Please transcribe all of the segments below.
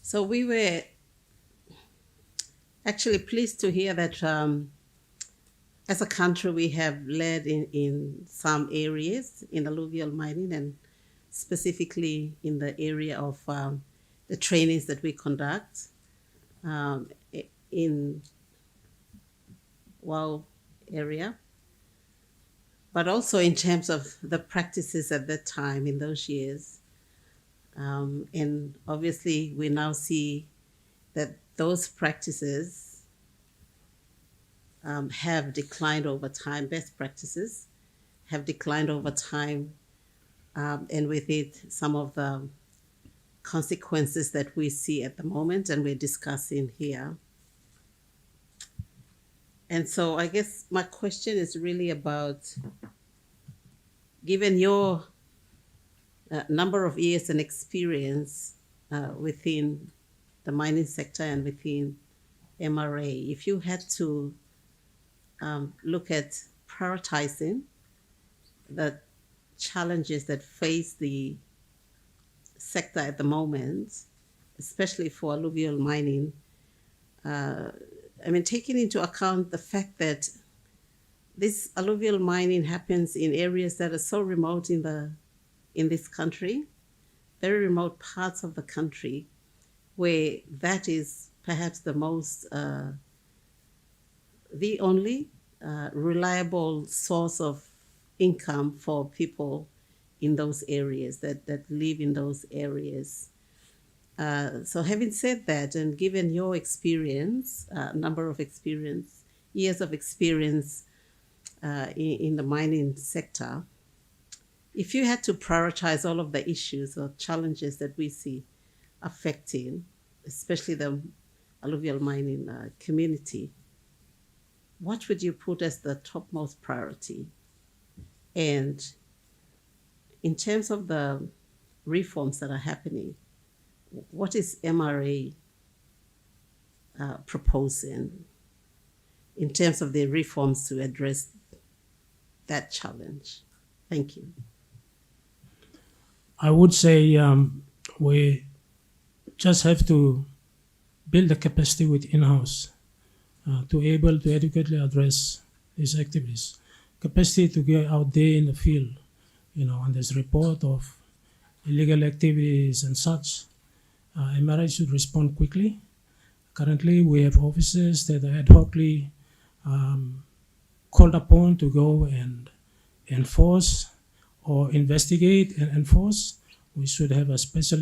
So we were actually pleased to hear that as a country we have led in some areas in alluvial mining and specifically in the area of the trainings that we conduct in WOW area, but also in terms of the practices at that time in those years. And obviously, we now see that those practices have declined over time, best practices have declined over time, and with it, some of the consequences that we see at the moment and we're discussing here. And so I guess my question is really about, given your number of years and experience within the mining sector and within MRA, if you had to look at prioritizing the challenges that face the sector at the moment, especially for alluvial mining, taking into account the fact that this alluvial mining happens in areas that are so remote in this country, very remote parts of the country, where that is perhaps the most, the only reliable source of income for people in those areas that live in those areas. So having said that, and given your experience, years of experience in the mining sector, if you had to prioritize all of the issues or challenges that we see affecting, especially the alluvial mining community, what would you put as the topmost priority? And in terms of the reforms that are happening, what is MRA proposing in terms of the reforms to address that challenge? Thank you. I would say we just have to build the capacity within house to able to adequately address these activities. Capacity to get out there in the field, on this report of illegal activities and such. MRI should respond quickly. Currently, we have officers that are ad hocly called upon to go and enforce or investigate and enforce. We should have a special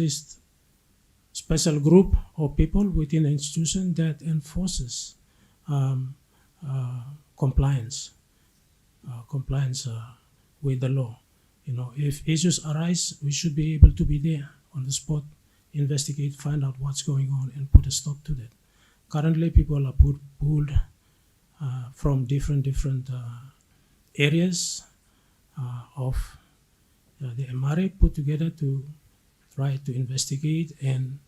group of people within the institution that enforces compliance with the law. If issues arise, we should be able to be there on the spot, investigate, find out what's going on, and put a stop to that. Currently, people are pulled from different areas of the MRA put together to try to investigate, and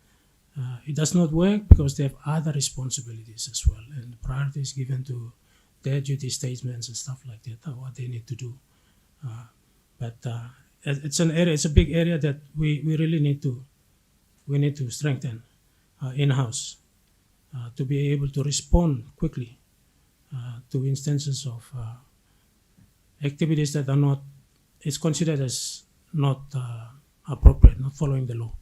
it does not work because they have other responsibilities as well, and priority is given to their duty statements and stuff like that, what they need to do. But it's an area, it's a big area that we really need to strengthen in-house to be able to respond quickly to instances of activities that are not, it's considered as not appropriate, not following the law.